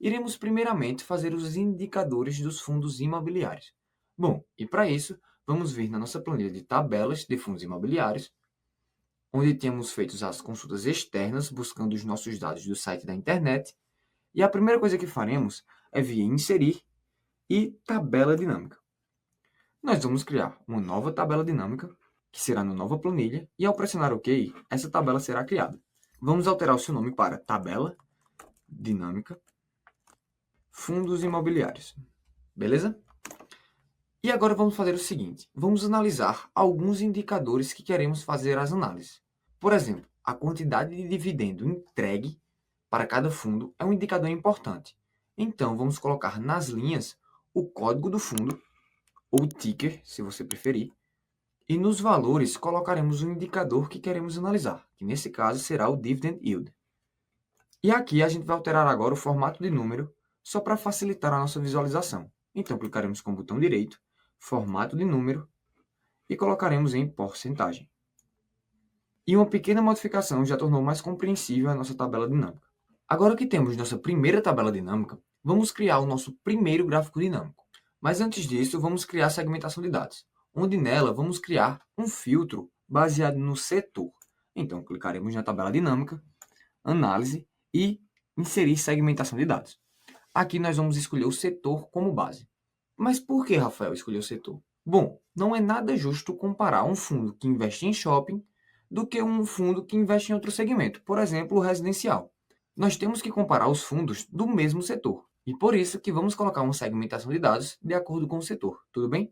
Iremos primeiramente fazer os indicadores dos fundos imobiliários. Bom, e para isso, vamos vir na nossa planilha de tabelas de fundos imobiliários, onde temos feito as consultas externas, buscando os nossos dados do site da internet, e a primeira coisa que faremos é vir em inserir e tabela dinâmica. Nós vamos criar uma nova tabela dinâmica, que será na nova planilha, e ao pressionar OK, essa tabela será criada. Vamos alterar o seu nome para tabela dinâmica fundos imobiliários. Beleza? E agora vamos fazer o seguinte, vamos analisar alguns indicadores que queremos fazer as análises. Por exemplo, a quantidade de dividendo entregue para cada fundo é um indicador importante. Então, vamos colocar nas linhas o código do fundo, ou ticker, se você preferir, e nos valores colocaremos o indicador que queremos analisar, que nesse caso será o Dividend Yield. E aqui a gente vai alterar agora o formato de número, só para facilitar a nossa visualização. Então, clicaremos com o botão direito, formato de número, e colocaremos em porcentagem. E uma pequena modificação já tornou mais compreensível a nossa tabela dinâmica. Agora que temos nossa primeira tabela dinâmica, vamos criar o nosso primeiro gráfico dinâmico. Mas antes disso, vamos criar a segmentação de dados, onde nela vamos criar um filtro baseado no setor. Então, clicaremos na tabela dinâmica, análise e inserir segmentação de dados. Aqui nós vamos escolher o setor como base. Mas por que, Rafael, escolheu o setor? Bom, não é nada justo comparar um fundo que investe em shopping do que um fundo que investe em outro segmento, por exemplo, o residencial. Nós temos que comparar os fundos do mesmo setor. E por isso que vamos colocar uma segmentação de dados de acordo com o setor, tudo bem?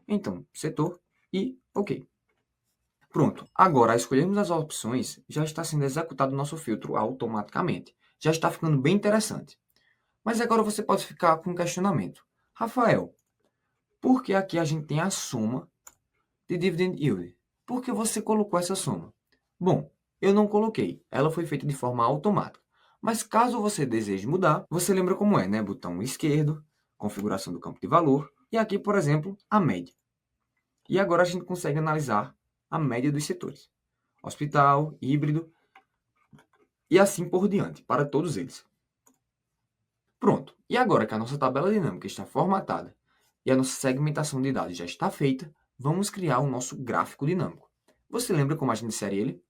Então, setor e OK. Pronto, agora ao escolhermos as opções, já está sendo executado o nosso filtro automaticamente. Já está ficando bem interessante. Mas agora você pode ficar com um questionamento. Rafael, por que aqui a gente tem a soma de Dividend Yield? Por que você colocou essa soma? Bom, eu não coloquei. Ela foi feita de forma automática. Mas caso você deseje mudar, você lembra como é, né? Botão esquerdo, configuração do campo de valor, e aqui, por exemplo, a média. E agora a gente consegue analisar a média dos setores. Hospital, híbrido, e assim por diante, para todos eles. Pronto, e agora que a nossa tabela dinâmica está formatada e a nossa segmentação de dados já está feita, vamos criar o nosso gráfico dinâmico. Você lembra como a gente insere ele?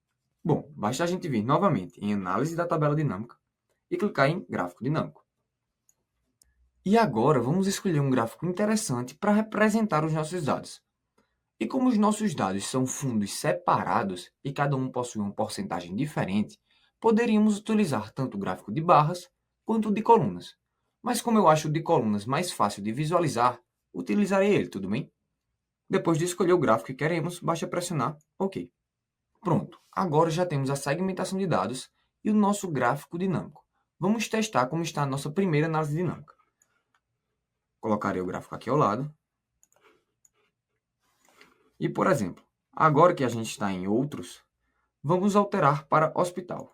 Bom, basta a gente vir novamente em Análise da tabela dinâmica e clicar em Gráfico dinâmico. E agora vamos escolher um gráfico interessante para representar os nossos dados. E como os nossos dados são fundos separados e cada um possui uma porcentagem diferente, poderíamos utilizar tanto o gráfico de barras quanto o de colunas. Mas como eu acho o de colunas mais fácil de visualizar, utilizarei ele, tudo bem? Depois de escolher o gráfico que queremos, basta pressionar OK. Pronto, agora já temos a segmentação de dados e o nosso gráfico dinâmico. Vamos testar como está a nossa primeira análise dinâmica. Colocarei o gráfico aqui ao lado. E, por exemplo, agora que a gente está em outros, vamos alterar para hospital.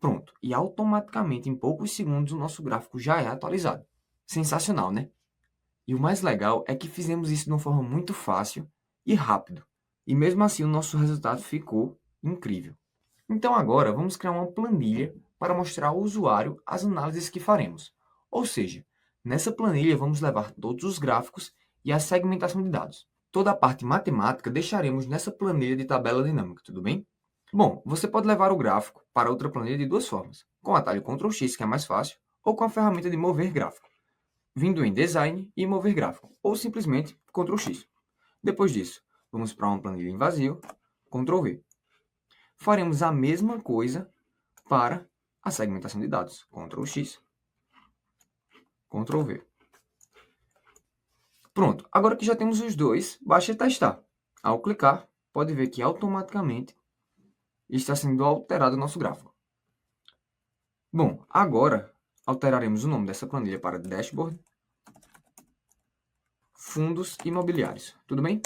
Pronto, e automaticamente, em poucos segundos, o nosso gráfico já é atualizado. Sensacional, né? E o mais legal é que fizemos isso de uma forma muito fácil e rápido. E mesmo assim, o nosso resultado ficou incrível. Então agora, vamos criar uma planilha para mostrar ao usuário as análises que faremos. Ou seja, nessa planilha vamos levar todos os gráficos e a segmentação de dados. Toda a parte matemática deixaremos nessa planilha de tabela dinâmica, tudo bem? Bom, você pode levar o gráfico para outra planilha de duas formas, com o atalho Ctrl X, que é mais fácil, ou com a ferramenta de mover gráfico, vindo em Design e mover gráfico, ou simplesmente Ctrl X. Depois disso, vamos para uma planilha em vazio, Ctrl V. Faremos a mesma coisa para a segmentação de dados, Ctrl X, Ctrl V. Pronto, agora que já temos os dois, basta testar. Ao clicar, pode ver que automaticamente está sendo alterado o nosso gráfico. Bom, agora alteraremos o nome dessa planilha para Dashboard Fundos Imobiliários. Tudo bem?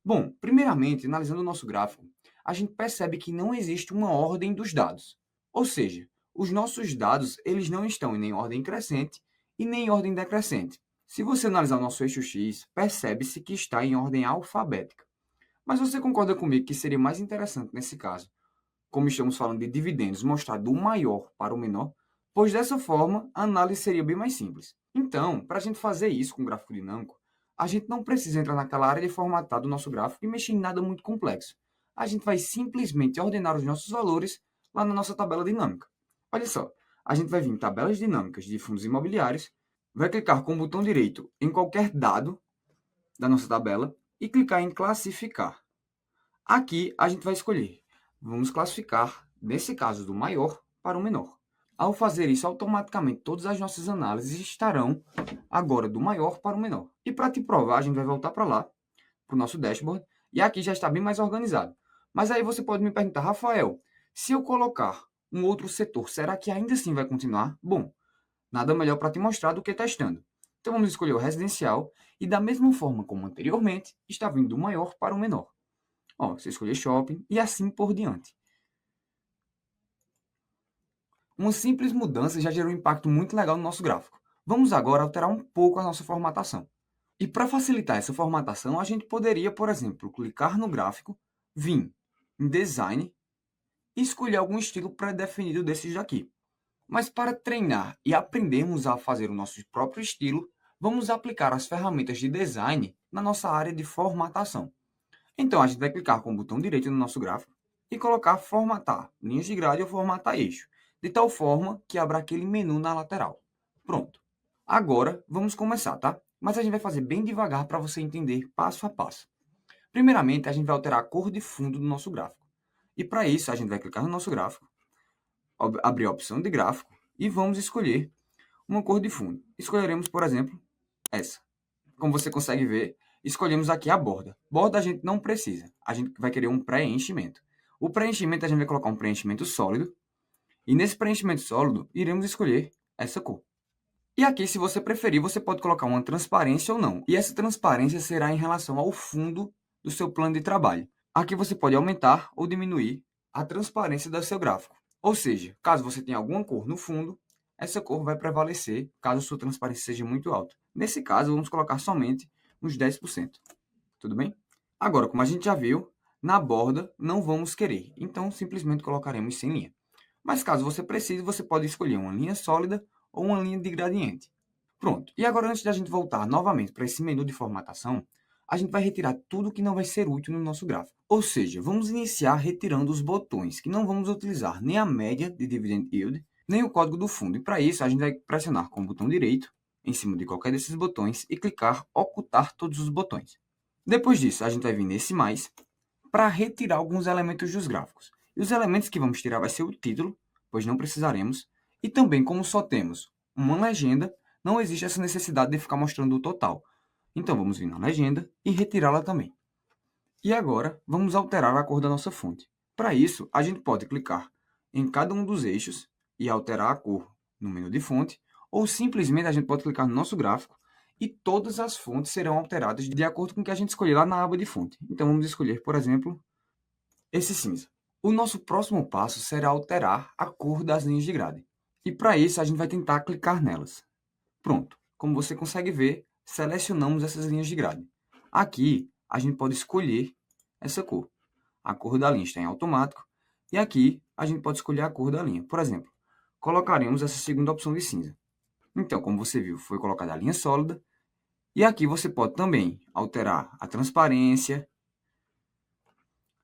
Bom, primeiramente, analisando o nosso gráfico, a gente percebe que não existe uma ordem dos dados. Ou seja, os nossos dados eles não estão em nem ordem crescente e nem em ordem decrescente. Se você analisar o nosso eixo X, percebe-se que está em ordem alfabética. Mas você concorda comigo que seria mais interessante nesse caso, como estamos falando de dividendos, mostrar do maior para o menor, pois dessa forma a análise seria bem mais simples. Então, para a gente fazer isso com gráfico dinâmico, a gente não precisa entrar naquela área de formatar do nosso gráfico e mexer em nada muito complexo. A gente vai simplesmente ordenar os nossos valores lá na nossa tabela dinâmica. Olha só, a gente vai vir em tabelas dinâmicas de fundos imobiliários, vai clicar com o botão direito em qualquer dado da nossa tabela e clicar em classificar. Aqui a gente vai escolher, vamos classificar, nesse caso do maior para o menor. Ao fazer isso, automaticamente todas as nossas análises estarão agora do maior para o menor. E para te provar, a gente vai voltar para lá, para o nosso dashboard, e aqui já está bem mais organizado. Mas aí você pode me perguntar, Rafael, se eu colocar um outro setor, será que ainda assim vai continuar? Bom, nada melhor para te mostrar do que testando. Então vamos escolher o residencial e da mesma forma como anteriormente, está vindo do maior para o menor. Ó, você escolher shopping e assim por diante. Uma simples mudança já gerou um impacto muito legal no nosso gráfico. Vamos agora alterar um pouco a nossa formatação. E para facilitar essa formatação, a gente poderia, por exemplo, clicar no gráfico, vir em Design e escolher algum estilo pré-definido desses daqui. Mas para treinar e aprendermos a fazer o nosso próprio estilo, vamos aplicar as ferramentas de design na nossa área de formatação. Então a gente vai clicar com o botão direito no nosso gráfico e colocar formatar linhas de grade ou formatar eixo, de tal forma que abra aquele menu na lateral. Pronto. Agora vamos começar, tá? Mas a gente vai fazer bem devagar para você entender passo a passo. Primeiramente, a gente vai alterar a cor de fundo do nosso gráfico. E para isso, a gente vai clicar no nosso gráfico, abrir a opção de gráfico e vamos escolher uma cor de fundo. Escolheremos, por exemplo, essa. Como você consegue ver, escolhemos aqui a borda. Borda a gente não precisa, a gente vai querer um preenchimento. O preenchimento a gente vai colocar um preenchimento sólido, e nesse preenchimento sólido iremos escolher essa cor. E aqui, se você preferir, você pode colocar uma transparência ou não. E essa transparência será em relação ao fundo do seu plano de trabalho. Aqui você pode aumentar ou diminuir a transparência do seu gráfico. Ou seja, caso você tenha alguma cor no fundo, essa cor vai prevalecer caso sua transparência seja muito alta. Nesse caso, vamos colocar somente uns 10%. Tudo bem? Agora, como a gente já viu, na borda não vamos querer. Então, simplesmente colocaremos sem linha. Mas caso você precise, você pode escolher uma linha sólida ou uma linha de gradiente. Pronto. E agora, antes da gente voltar novamente para esse menu de formatação, a gente vai retirar tudo que não vai ser útil no nosso gráfico. Ou seja, vamos iniciar retirando os botões que não vamos utilizar nem a média de Dividend Yield, nem o código do fundo. E para isso, a gente vai pressionar com o botão direito em cima de qualquer desses botões e clicar ocultar todos os botões. Depois disso, a gente vai vir nesse mais para retirar alguns elementos dos gráficos. E os elementos que vamos tirar vai ser o título, pois não precisaremos, e também como só temos uma legenda, não existe essa necessidade de ficar mostrando o total. Então vamos vir na legenda e retirá-la também. E agora vamos alterar a cor da nossa fonte. Para isso, a gente pode clicar em cada um dos eixos e alterar a cor no menu de fonte, ou simplesmente a gente pode clicar no nosso gráfico e todas as fontes serão alteradas de acordo com o que a gente escolher lá na aba de fonte. Então vamos escolher, por exemplo, esse cinza. O nosso próximo passo será alterar a cor das linhas de grade. E para isso a gente vai tentar clicar nelas. Pronto. Como você consegue ver, selecionamos essas linhas de grade. Aqui a gente pode escolher essa cor. A cor da linha está em automático. E aqui a gente pode escolher a cor da linha. Por exemplo, colocaremos essa segunda opção de cinza. Então, como você viu, foi colocada a linha sólida. E aqui você pode também alterar a transparência,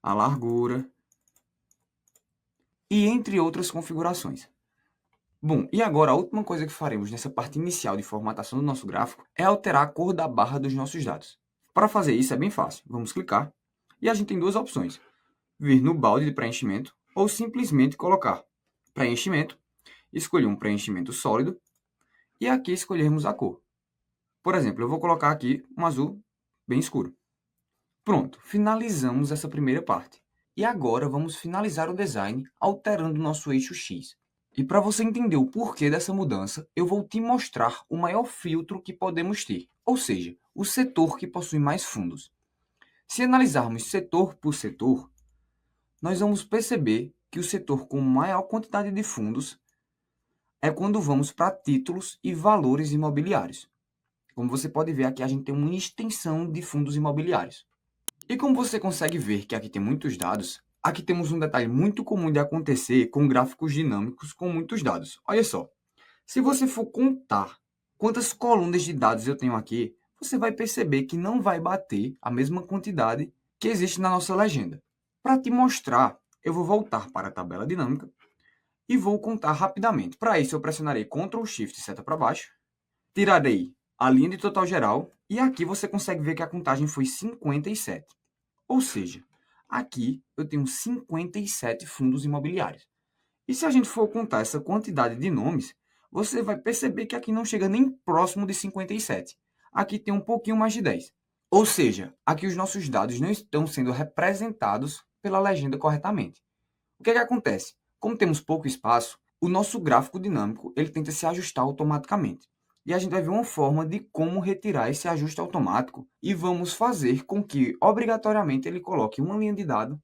a largura e entre outras configurações. Bom, e agora a última coisa que faremos nessa parte inicial de formatação do nosso gráfico é alterar a cor da barra dos nossos dados. Para fazer isso é bem fácil. Vamos clicar e a gente tem duas opções. Vir no balde de preenchimento ou simplesmente colocar preenchimento, escolher um preenchimento sólido e aqui escolhermos a cor. Por exemplo, eu vou colocar aqui um azul bem escuro. Pronto, finalizamos essa primeira parte. E agora vamos finalizar o design alterando o nosso eixo X. E para você entender o porquê dessa mudança, eu vou te mostrar o maior filtro que podemos ter, ou seja, o setor que possui mais fundos. Se analisarmos setor por setor, nós vamos perceber que o setor com maior quantidade de fundos é quando vamos para títulos e valores imobiliários. Como você pode ver aqui, a gente tem uma extensão de fundos imobiliários. E como você consegue ver que aqui tem muitos dados, aqui temos um detalhe muito comum de acontecer com gráficos dinâmicos com muitos dados. Olha só, Se você for contar quantas colunas de dados eu tenho aqui, você vai perceber que não vai bater a mesma quantidade que existe na nossa legenda. Para te mostrar, eu vou voltar para a tabela dinâmica e vou contar rapidamente. Para isso, eu pressionarei Ctrl Shift e seta para baixo, tirarei a linha de total geral e aqui você consegue ver que a contagem foi 57. Ou seja, aqui eu tenho 57 fundos imobiliários. E se a gente for contar essa quantidade de nomes, você vai perceber que aqui não chega nem próximo de 57. Aqui tem um pouquinho mais de 10. Ou seja, aqui os nossos dados não estão sendo representados pela legenda corretamente. O que é que acontece? Como temos pouco espaço, o nosso gráfico dinâmico ele tenta se ajustar automaticamente. E a gente vai ver uma forma de como retirar esse ajuste automático e vamos fazer com que, obrigatoriamente, ele coloque uma linha de dado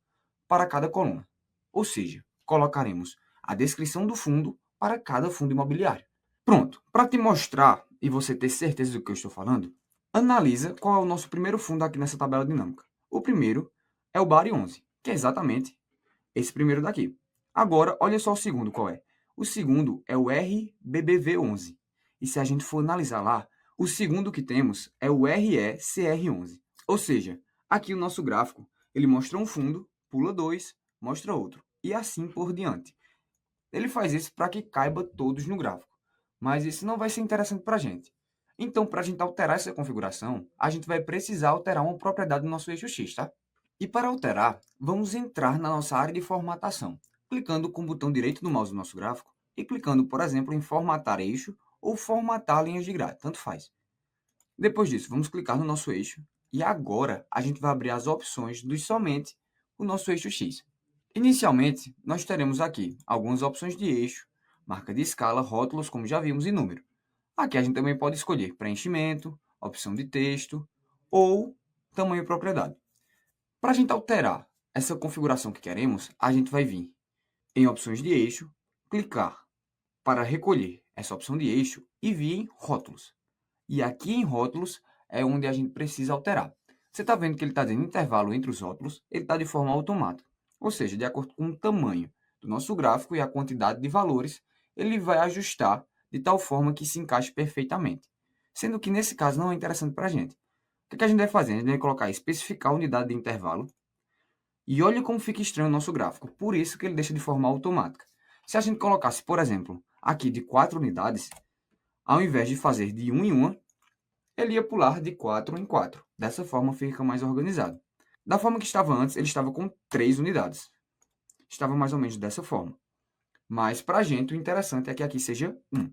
para cada coluna. Ou seja, colocaremos a descrição do fundo para cada fundo imobiliário. Pronto, para te mostrar e você ter certeza do que eu estou falando, analisa qual é o nosso primeiro fundo aqui nessa tabela dinâmica. O primeiro é o BARI 11, que é exatamente esse primeiro daqui. Agora, olha só o segundo qual é. O segundo é o RBBV11. E se a gente for analisar lá, o segundo que temos é o RECR11. Ou seja, aqui o nosso gráfico, ele mostra um fundo, pula dois, mostra outro. E assim por diante. Ele faz isso para que caiba todos no gráfico. Mas isso não vai ser interessante para a gente. Então, para a gente alterar essa configuração, a gente vai precisar alterar uma propriedade do nosso eixo X, tá? E para alterar, vamos entrar na nossa área de formatação, clicando com o botão direito do mouse do nosso gráfico e clicando, por exemplo, em formatar eixo ou formatar linhas de grade, tanto faz. Depois disso, vamos clicar no nosso eixo e agora a gente vai abrir as opções de somente o nosso eixo X. Inicialmente, nós teremos aqui algumas opções de eixo, marca de escala, rótulos, como já vimos, e número. Aqui a gente também pode escolher preenchimento, opção de texto ou tamanho e propriedade. Para a gente alterar essa configuração que queremos, a gente vai vir em opções de eixo, clicar para recolher essa opção de eixo e vir em rótulos. E aqui em rótulos é onde a gente precisa alterar. Você está vendo que ele está dando intervalo entre os rótulos, ele está de forma automática. Ou seja, de acordo com o tamanho do nosso gráfico e a quantidade de valores, ele vai ajustar de tal forma que se encaixe perfeitamente. Sendo que nesse caso não é interessante para a gente. O que a gente vai fazer? A gente vai colocar especificar a unidade de intervalo. E olha como fica estranho o nosso gráfico. Por isso que ele deixa de forma automática. Se a gente colocasse, por exemplo, aqui de 4 unidades, ao invés de fazer de 1 em 1, ele ia pular de 4 em 4. Dessa forma fica mais organizado. Da forma que estava antes, ele estava com 3 unidades. Estava mais ou menos dessa forma. Mas para a gente o interessante é que aqui seja 1.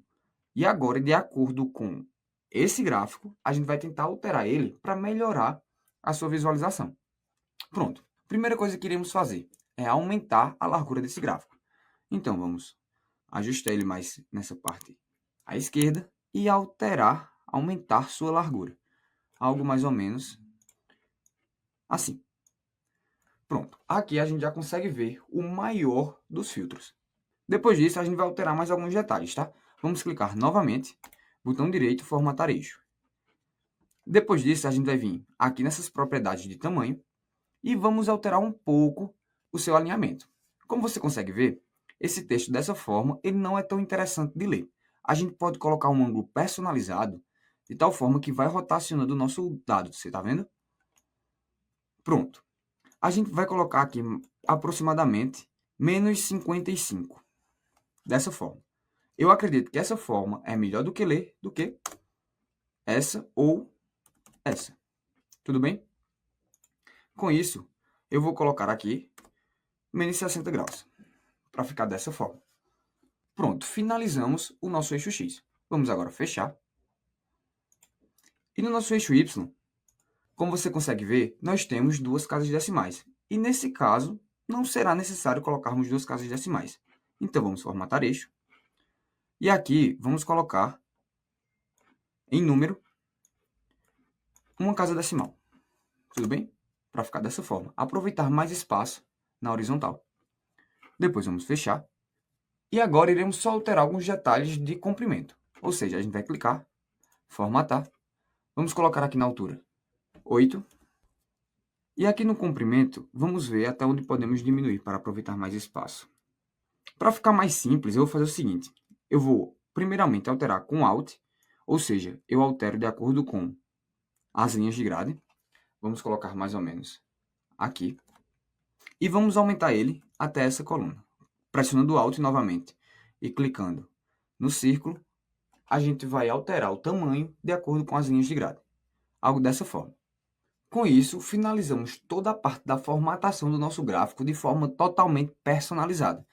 E agora, de acordo com esse gráfico, a gente vai tentar alterar ele para melhorar a sua visualização. Pronto. Primeira coisa que iremos fazer é aumentar a largura desse gráfico. Então, vamos ajustar ele mais nessa parte à esquerda e alterar, aumentar sua largura. Algo mais ou menos assim. Pronto. Aqui a gente já consegue ver o maior dos filtros. Depois disso, a gente vai alterar mais alguns detalhes, tá? Vamos clicar novamente, botão direito, formatar eixo. Depois disso, a gente vai vir aqui nessas propriedades de tamanho e vamos alterar um pouco o seu alinhamento. Como você consegue ver, esse texto dessa forma ele não é tão interessante de ler. A gente pode colocar um ângulo personalizado de tal forma que vai rotacionando o nosso dado, você está vendo? Pronto. A gente vai colocar aqui aproximadamente menos 55. Dessa forma. Eu acredito que essa forma é melhor do que ler do que essa ou essa. Tudo bem? Com isso, eu vou colocar aqui menos 60 graus, para ficar dessa forma. Pronto, finalizamos o nosso eixo X. Vamos agora fechar. E no nosso eixo Y, como você consegue ver, nós temos duas casas decimais. E nesse caso, não será necessário colocarmos duas casas decimais. Então, vamos formatar eixo. E aqui, vamos colocar em número uma casa decimal. Tudo bem? Para ficar dessa forma. Aproveitar mais espaço na horizontal. Depois vamos fechar. E agora iremos só alterar alguns detalhes de comprimento. Ou seja, a gente vai clicar, formatar. Vamos colocar aqui na altura 8. E aqui no comprimento, vamos ver até onde podemos diminuir para aproveitar mais espaço. Para ficar mais simples, eu vou fazer o seguinte. Eu vou primeiramente alterar com Alt, ou seja, eu altero de acordo com as linhas de grade. Vamos colocar mais ou menos aqui. E vamos aumentar ele até essa coluna. Pressionando Alt novamente e clicando no círculo, a gente vai alterar o tamanho de acordo com as linhas de grade. Algo dessa forma. Com isso, finalizamos toda a parte da formatação do nosso gráfico de forma totalmente personalizada.